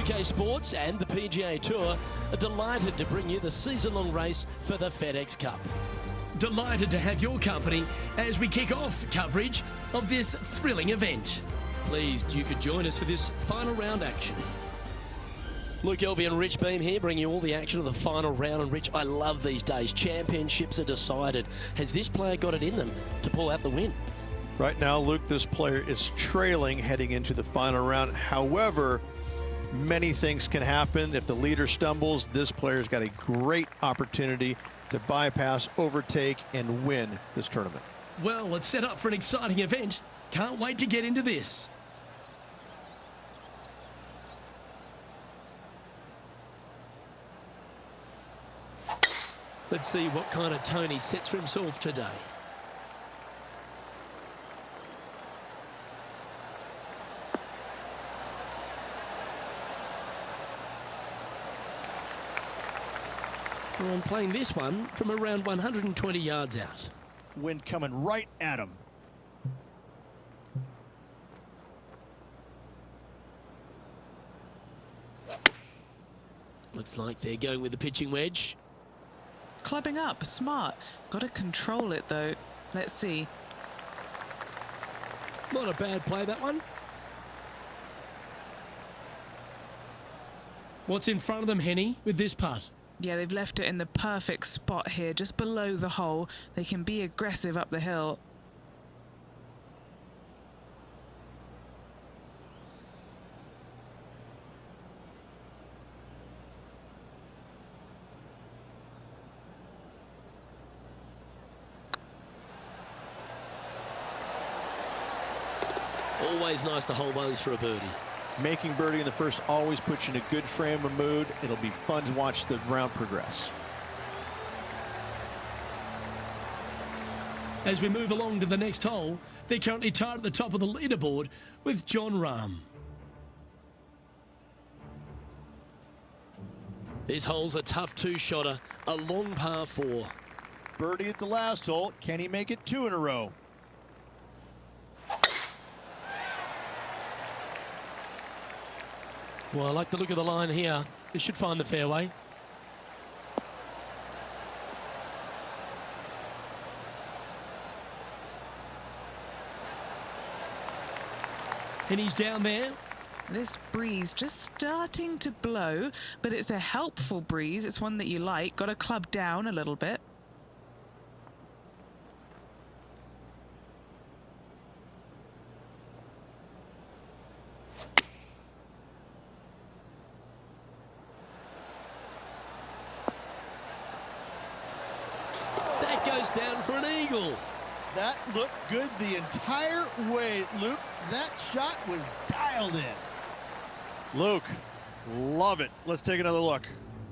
UK Sports and the PGA Tour are delighted to bring you the season-long race for the FedEx Cup. Delighted to have your company as we kick off coverage of this thrilling event. Pleased you could join us for this final round action. Luke Elvey and Rich Beam here, bringing you all the action of the final round. And Rich, I love these days. Championships are decided. Has this player got it in them to pull out the win? Right now, Luke, this player is trailing heading into the final round. However, many things can happen. If the leader stumbles, this player's got a great opportunity to bypass, overtake, and win this tournament. Well, it's set up for an exciting event. Can't wait to get into this. Let's see what kind of tone he sets for himself today. Well, I'm playing this one from around 120 yards out. Wind coming right at him. Looks like they're going with the pitching wedge. Clubbing up, smart. Got to control it though. Let's see. Not a bad play, that one. What's in front of them, Henny, with this putt? Yeah, they've left it in the perfect spot here, just below the hole. They can be aggressive up the hill. Always nice to hold those for a birdie. Making birdie in the first always puts you in a good frame of mood. It'll be fun to watch the round progress. As we move along to the next hole, they're currently tied at the top of the leaderboard with John Rahm. This hole's a tough two-shotter, a long par 4. Birdie at the last hole. Can he make it 2 in a row? Well, I like the look of the line here. This should find the fairway. And he's down there. This breeze just starting to blow, but it's a helpful breeze. It's one that you like. Got to club down a little bit. That goes down for an eagle. That looked good the entire way, Luke. That shot was dialed in. Luke, love it. Let's take another look.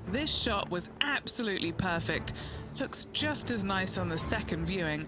This shot was absolutely perfect. Looks just as nice on the second viewing.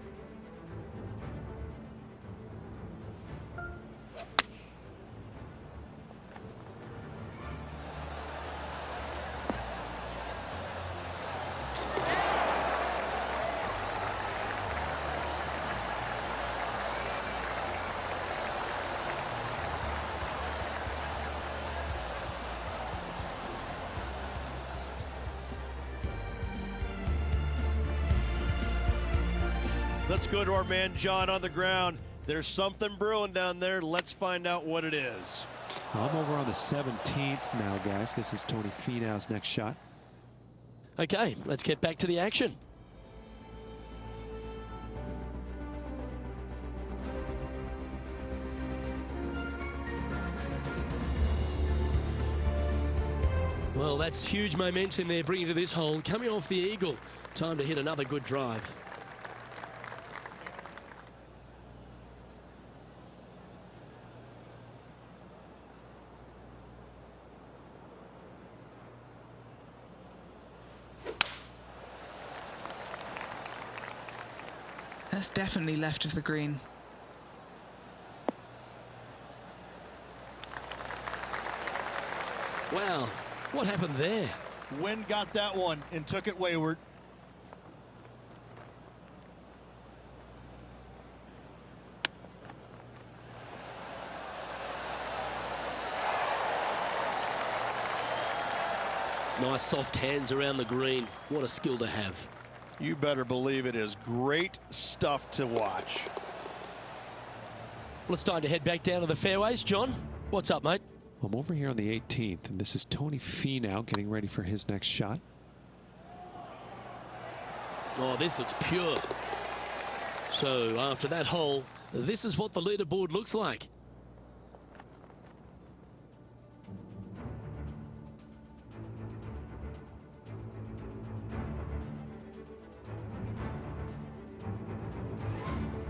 Let's go to our man John on the ground. There's something brewing down there. Let's find out what it is. I'm over on the 17th now, guys. This is Tony Finau's next shot. Okay, let's get back to the action. Well, that's huge momentum they're bringing to this hole. Coming off the eagle. Time to hit another good drive. That's definitely left of the green. Wow, what happened there? Wind got that one and took it wayward. Nice soft hands around the green. What a skill to have. You better believe it is great stuff to watch. Well, it's time to head back down to the fairways. John, what's up, mate? I'm over here on the 18th, and this is Tony Finau getting ready for his next shot. Oh, this looks pure. So after that hole, this is what the leaderboard looks like.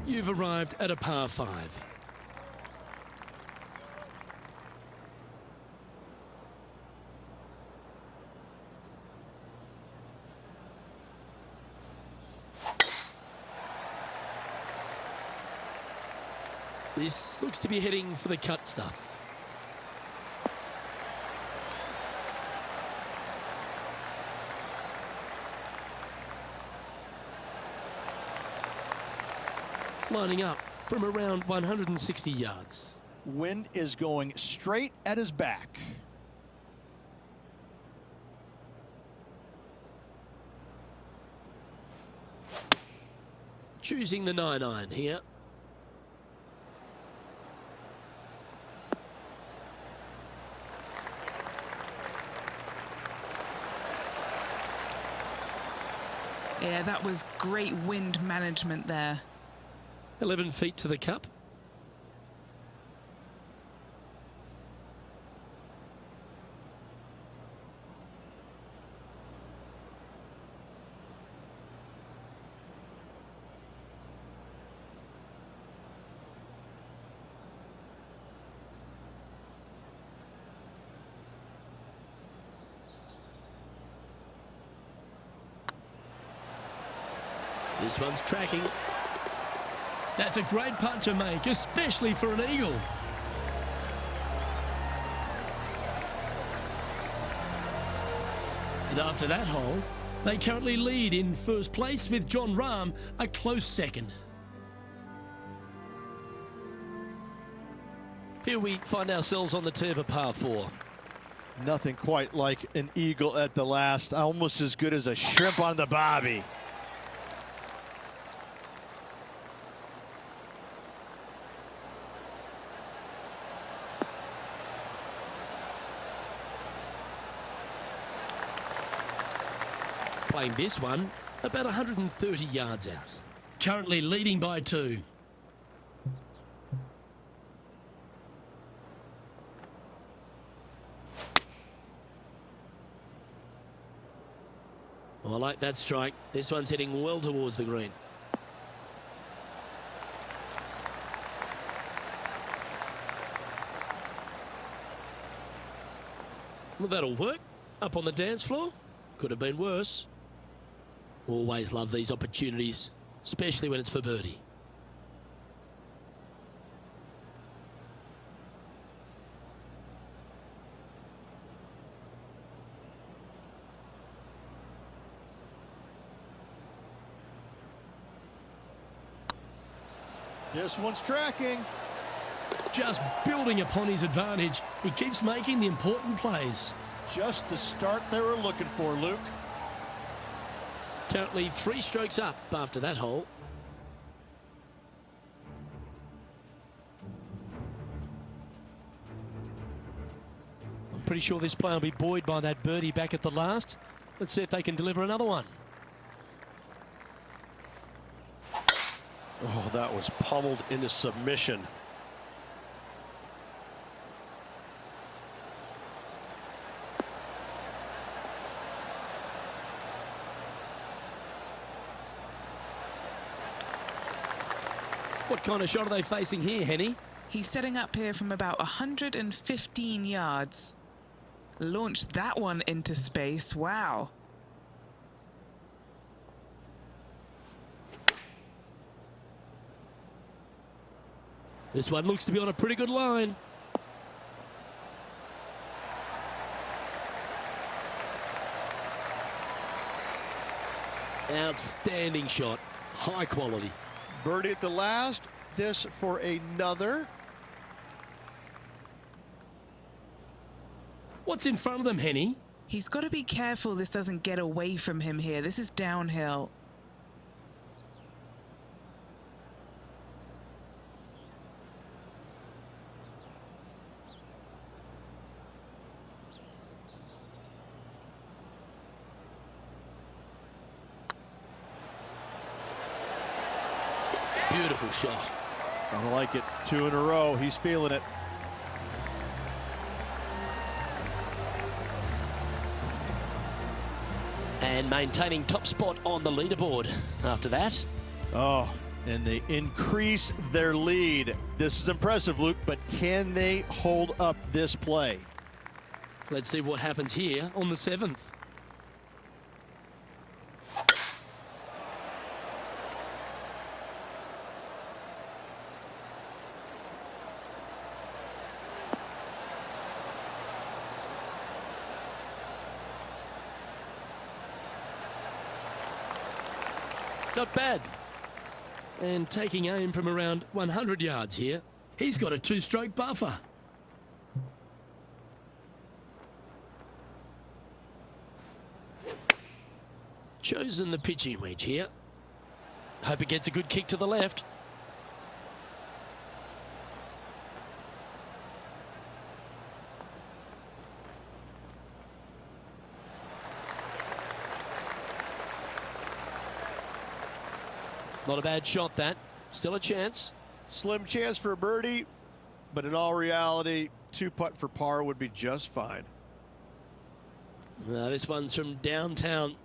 You've arrived at a par 5. This looks to be heading for the cut stuff. Lining up from around 160 yards. Wind is going straight at his back. Choosing the 9-iron here. Yeah, that was great wind management there. 11 feet to the cup. This one's tracking. That's a great putt to make, especially for an eagle. And after that hole, they currently lead in first place with Jon Rahm a close second. Here we find ourselves on the tee of a par 4. Nothing quite like an eagle at the last. Almost as good as a shrimp on the bobby. Playing this one about 130 yards out. Currently leading by 2. Oh, I like that strike. This one's heading well towards the green. Well, that'll work. Up on the dance floor. Could have been worse. Always love these opportunities, especially when it's for birdie. This one's tracking. Just building upon his advantage. He keeps making the important plays. Just the start they were looking for, Luke. Currently 3 strokes up after that hole. I'm pretty sure this player will be buoyed by that birdie back at the last. Let's see if they can deliver another one. Oh, that was pummeled into submission. What kind of shot are they facing here, Henny? He's setting up here from about 115 yards. Launched that one into space. Wow. This one looks to be on a pretty good line. Outstanding shot. High quality. Birdie at the last. This for another. What's in front of them, Henny? He's got to be careful this doesn't get away from him here. This is downhill. Beautiful shot. I like it. 2 in a row. He's feeling it. And maintaining top spot on the leaderboard after that. Oh, and they increase their lead. This is impressive, Luke, but can they hold up this play? Let's see what happens here on the 7th. Not bad. And taking aim from around 100 yards here. He's got a 2-stroke buffer. Chosen the pitching wedge here. Hope it gets a good kick to the left. Not a bad shot, that. Still a chance. Slim chance for a birdie, but in all reality, 2-putt for par would be just fine. This one's from downtown.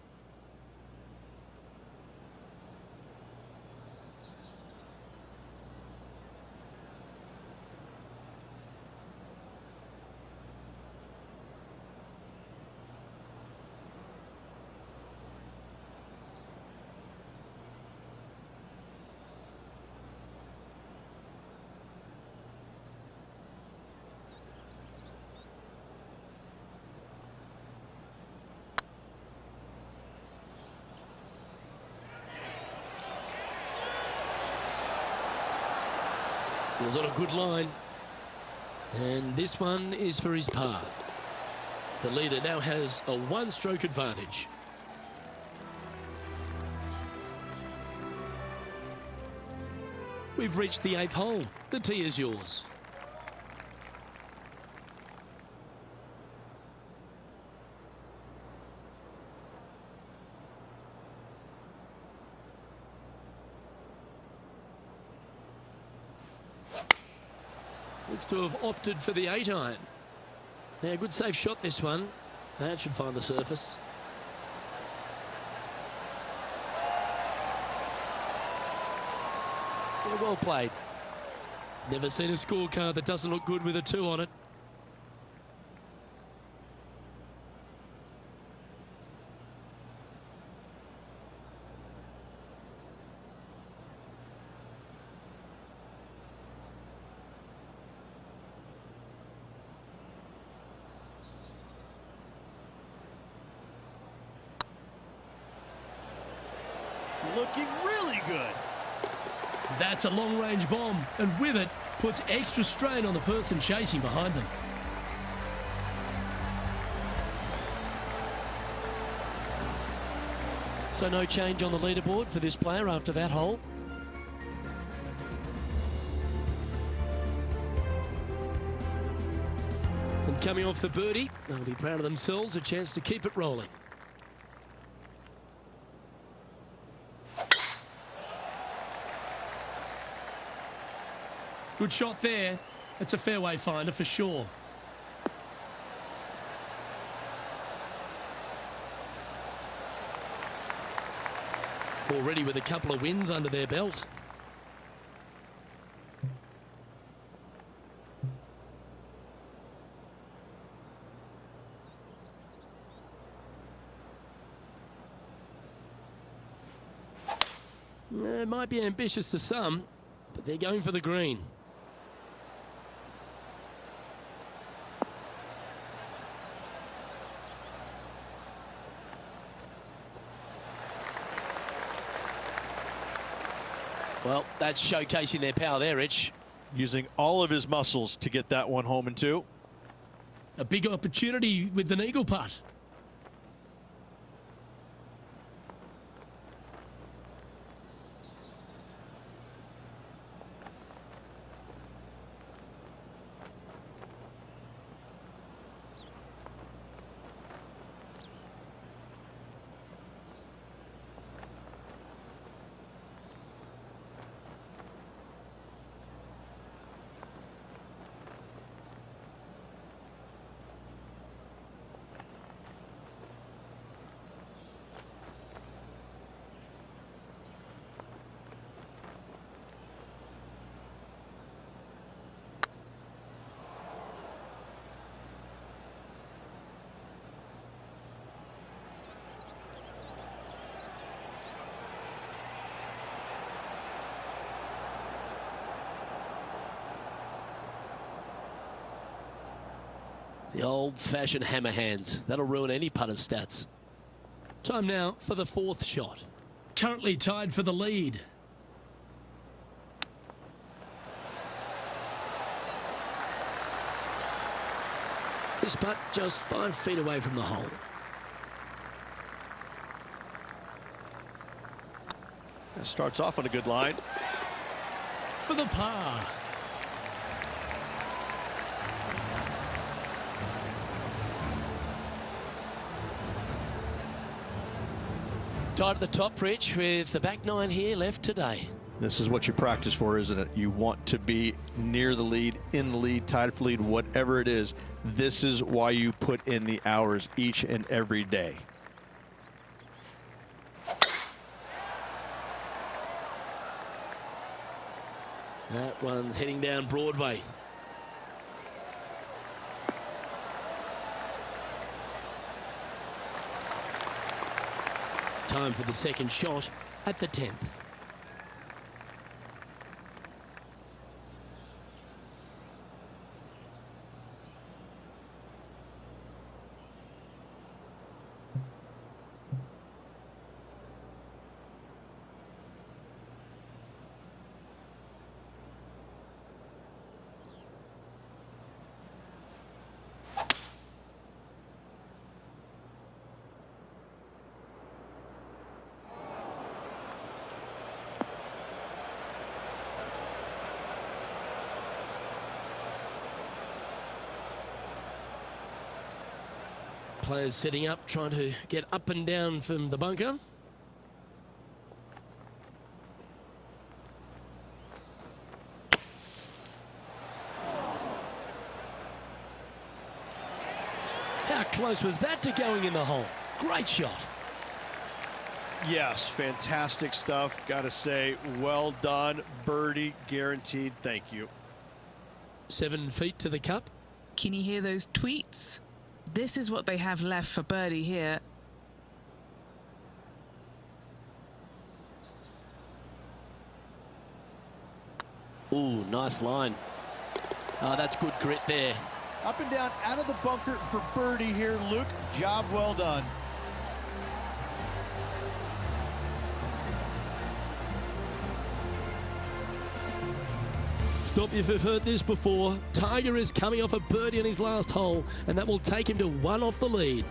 It was on a good line. And this one is for his par. The leader now has a 1-stroke advantage. We've reached the 8th hole. The tee is yours. Looks to have opted for the 8-iron. Yeah, good safe shot this one. That should find the surface. Yeah, well played. Never seen a scorecard that doesn't look good with a 2 on it. Looking really good. That's a long-range bomb, and with it, puts extra strain on the person chasing behind them. So no change on the leaderboard for this player after that hole. And coming off the birdie, they'll be proud of themselves, a chance to keep it rolling. Good shot there. It's a fairway finder for sure. Already with a couple of wins under their belt. It might be ambitious to some, but they're going for the green. Well, that's showcasing their power there, Rich. Using all of his muscles to get that one home in 2. A big opportunity with an eagle putt. The old-fashioned hammer hands. That'll ruin any putter's stats. Time now for the fourth shot. Currently tied for the lead. This putt just 5 feet away from the hole. That starts off on a good line. For the par. Tied at the top, Rich, with the back 9 here left today. This is what you practice for, isn't it? You want to be near the lead, in the lead, tied for lead, whatever it is. This is why you put in the hours each and every day. That one's heading down Broadway. Time for the second shot at the 10th. Players setting up, trying to get up and down from the bunker. How close was that to going in the hole? Great shot. Yes, fantastic stuff. Got to say, well done. Birdie guaranteed. Thank you. 7 feet to the cup. Can you hear those tweets? This is what they have left for birdie here. Ooh, nice line. Oh, that's good grit there. Up and down out of the bunker for birdie here, Luke. Job well done. Stop if you've heard this before. Tiger is coming off a birdie on his last hole, and that will take him to 1 off the lead.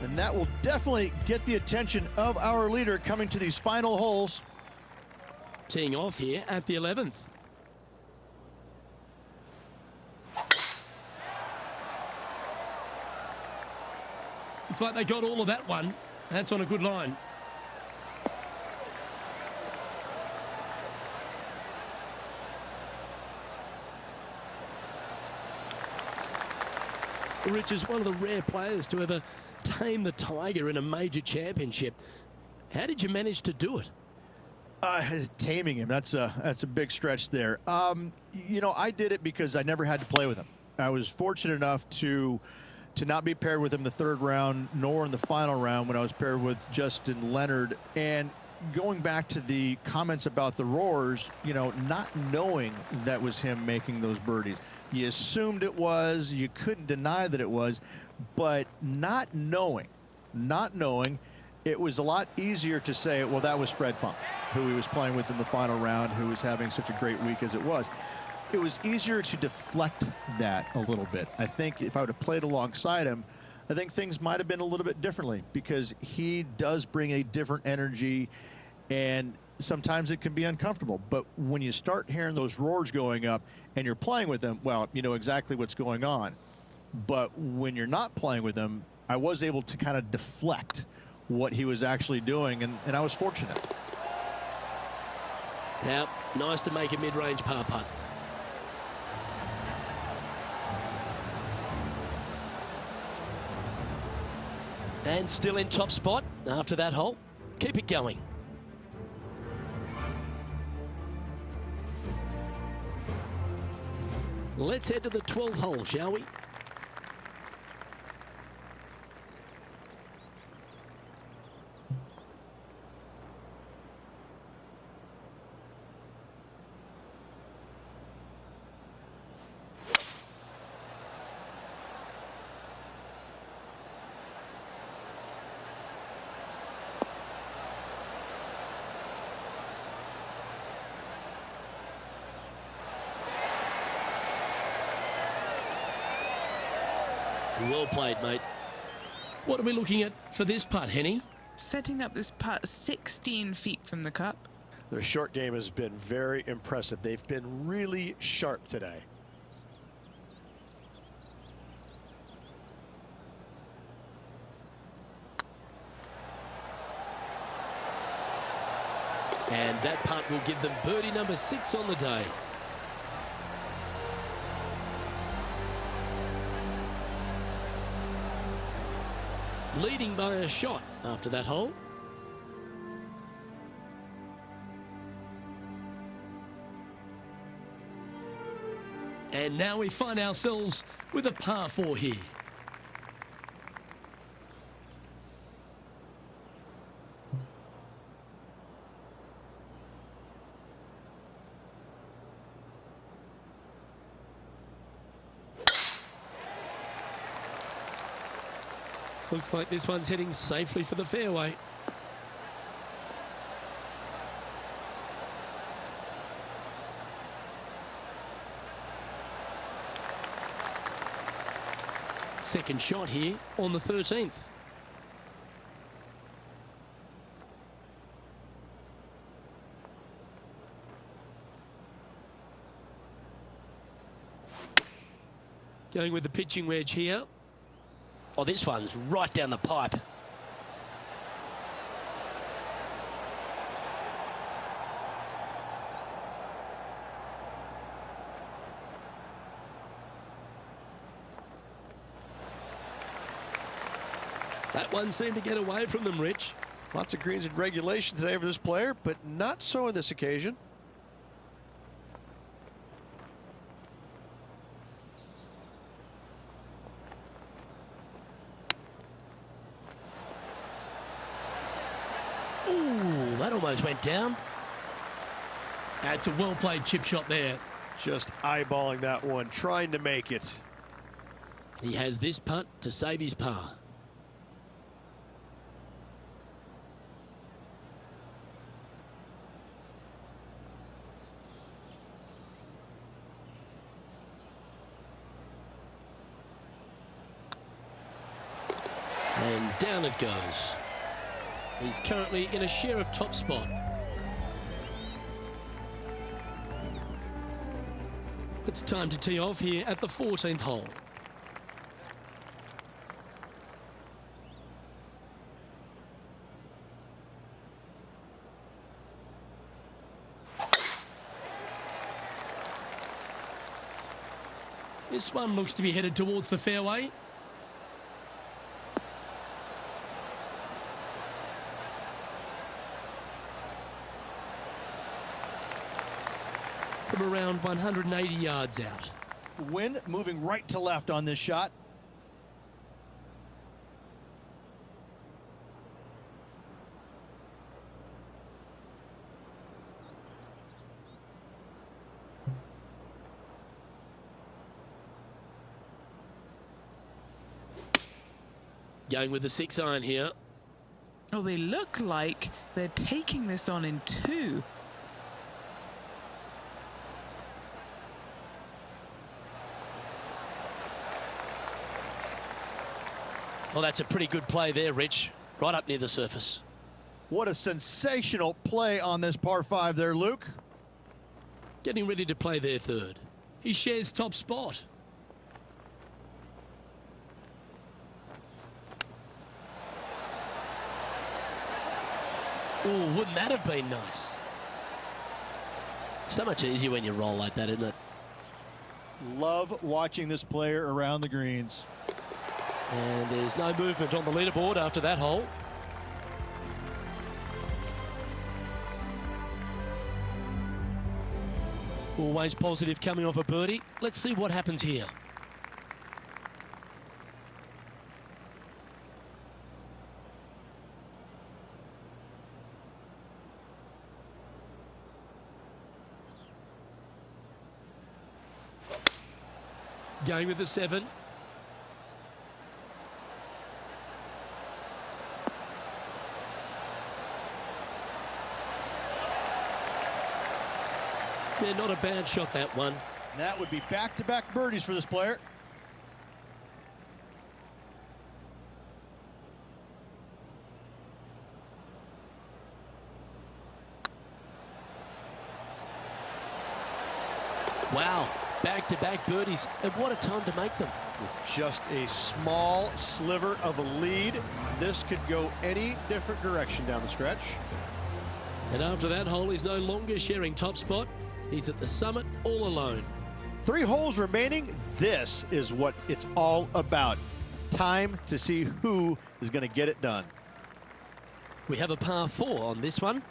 And that will definitely get the attention of our leader coming to these final holes. Teeing off here at the 11th. Looks like they got all of that one. That's on a good line. Rich is one of the rare players to ever tame the Tiger in a major championship. How did you manage to do it? Taming him, that's a big stretch there. You know, I did it because I never had to play with him. I was fortunate enough to not be paired with him the 3rd round, nor in the final round when I was paired with Justin Leonard. And going back to the comments about the roars, you know, not knowing that was him making those birdies. You assumed it was, you couldn't deny that it was, but not knowing, it was a lot easier to say, well, that was Fred Funk, who he was playing with in the final round, who was having such a great week as it was. It was easier to deflect that a little bit. I think if I would have played alongside him, I think things might have been a little bit differently, because he does bring a different energy, and sometimes it can be uncomfortable. But when you start hearing those roars going up and you're playing with them, well, you know exactly what's going on. But when you're not playing with them, I was able to kind of deflect what he was actually doing, and I was fortunate. Now, nice to make a mid-range par putt. And still in top spot after that hole. Keep it going. Let's head to the 12th hole, shall we? Well played, mate. What are we looking at for this putt, Henny? Setting up this putt 16 feet from the cup. Their short game has been very impressive. They've been really sharp today. And that putt will give them birdie number 6 on the day. Leading by a shot after that hole. And now we find ourselves with a par 4 here. Looks like this one's heading safely for the fairway. Second shot here on the 13th. Going with the pitching wedge here. Oh, this one's right down the pipe. That one seemed to get away from them, Rich. Lots of greens in regulation today for this player, but not so on this occasion. Ooh, that almost went down. That's a well-played chip shot there. Just eyeballing that one, trying to make it. He has this putt to save his par. And down it goes. He's currently in a share of top spot. It's time to tee off here at the 14th hole. This one looks to be headed towards the fairway. From around 180 yards out. Wind moving right to left on this shot. Going with the 6-iron here. Oh, they look like they're taking this on in 2. Well, that's a pretty good play there, Rich. Right up near the surface. What a sensational play on this par 5 there, Luke. Getting ready to play their third. He shares top spot. Oh, wouldn't that have been nice? So much easier when you roll like that, isn't it? Love watching this player around the greens. And there's no movement on the leaderboard after that hole. Always positive coming off a birdie. Let's see what happens here. Going with the 7. Yeah, not a bad shot, that one. That would be back-to-back birdies for this player. Wow, back-to-back birdies, and what a time to make them. With just a small sliver of a lead, this could go any different direction down the stretch. And after that hole, he's no longer sharing top spot. He's at the summit all alone. 3 holes remaining. This is what it's all about. Time to see who is going to get it done. We have a par 4 on this one.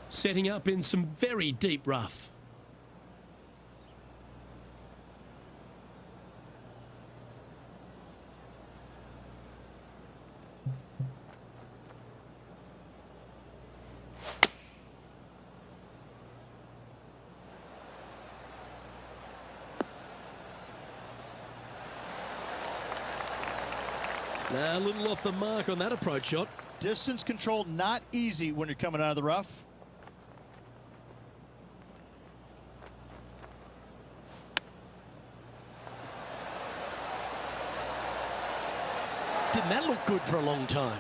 Setting up in some very deep rough. A little off the mark on that approach shot. Distance control not easy when you're coming out of the rough. Didn't that look good for a long time?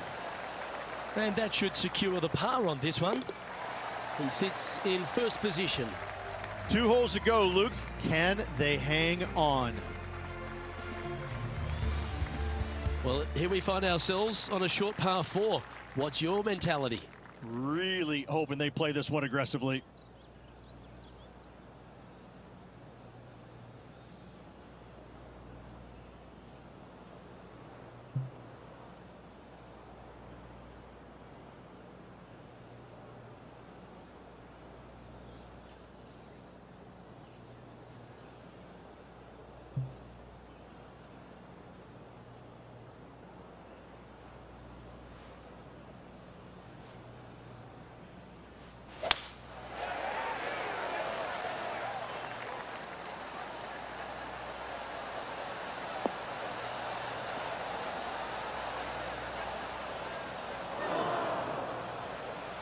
And that should secure the par on this one. He sits in first position. 2 holes to go, Luke. Can they hang on? Well, here we find ourselves on a short par 4. What's your mentality? Really hoping they play this one aggressively.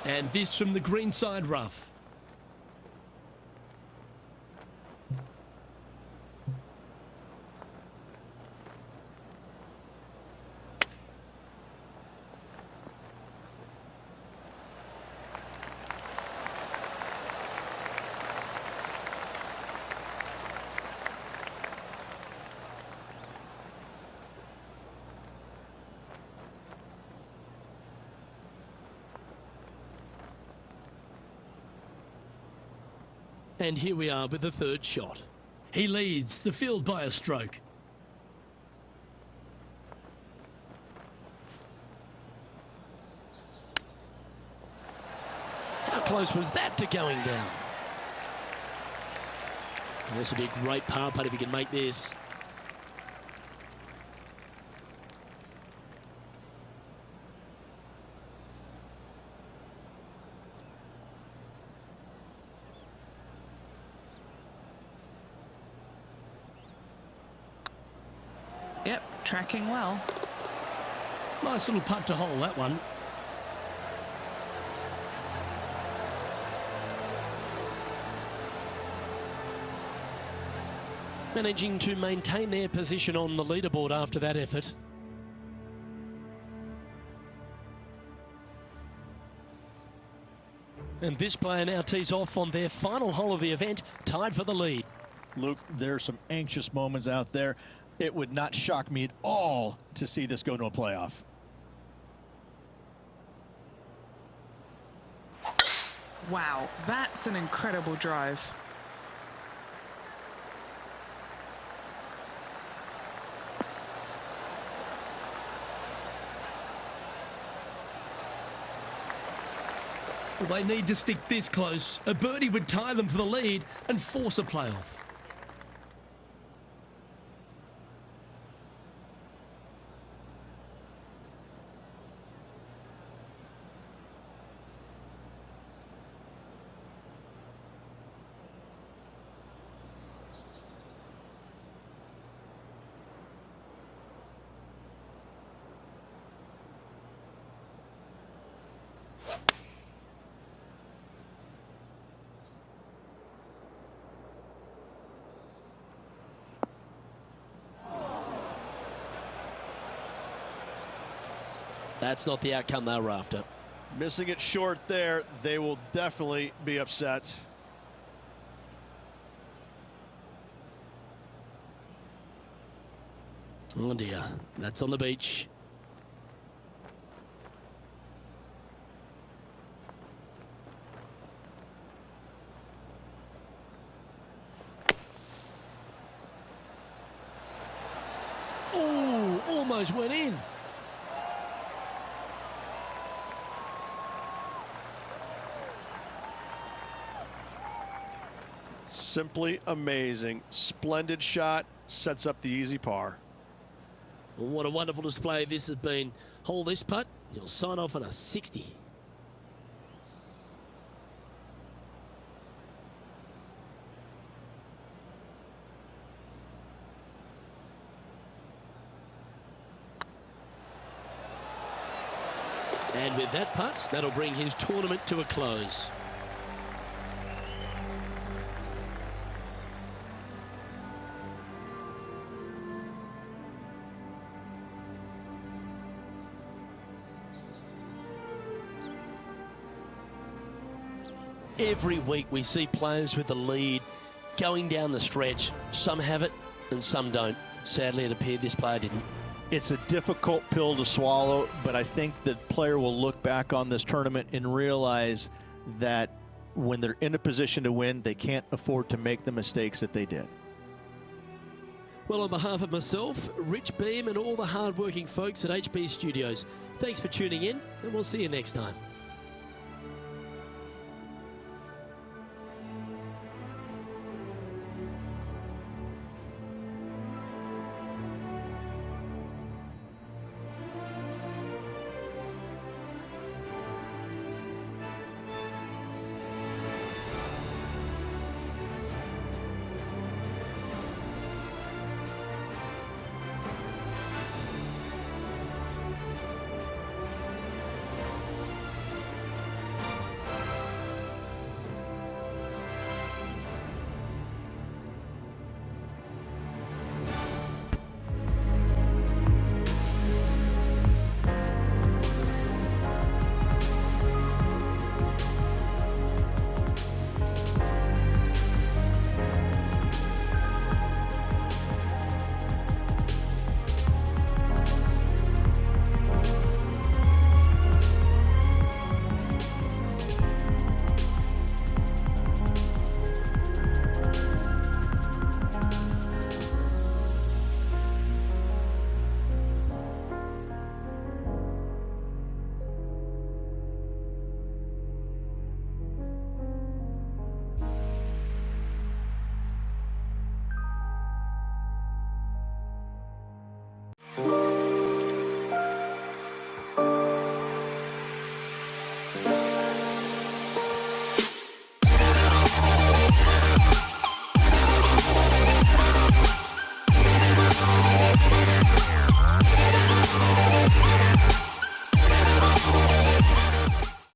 And this from the greenside rough. And here we are with the third shot. He leads the field by a stroke. How close was that to going down? And this would be a great par putt if he can make this. Yep, tracking well. Nice little putt to hole, that one. Managing to maintain their position on the leaderboard after that effort. And this player now tees off on their final hole of the event, tied for the lead. Luke, there's some anxious moments out there. It would not shock me at all to see this go to a playoff. Wow, that's an incredible drive. Well, they need to stick this close. A birdie would tie them for the lead and force a playoff. That's not the outcome they were after. Missing it short there, they will definitely be upset. Oh dear, that's on the beach. Oh, almost went in. Simply amazing. Splendid shot, sets up the easy par. What a wonderful display this has been. Hole this putt, you'll sign off on a 60. And with that putt, that'll bring his tournament to a close. Every week we see players with the lead going down the stretch. Some have it and some don't. Sadly, it appeared this player didn't. It's a difficult pill to swallow, but I think the player will look back on this tournament and realize that when they're in a position to win, they can't afford to make the mistakes that they did. Well, on behalf of myself, Rich Beam, and all the hard-working folks at HB Studios, thanks for tuning in, and we'll see you next time.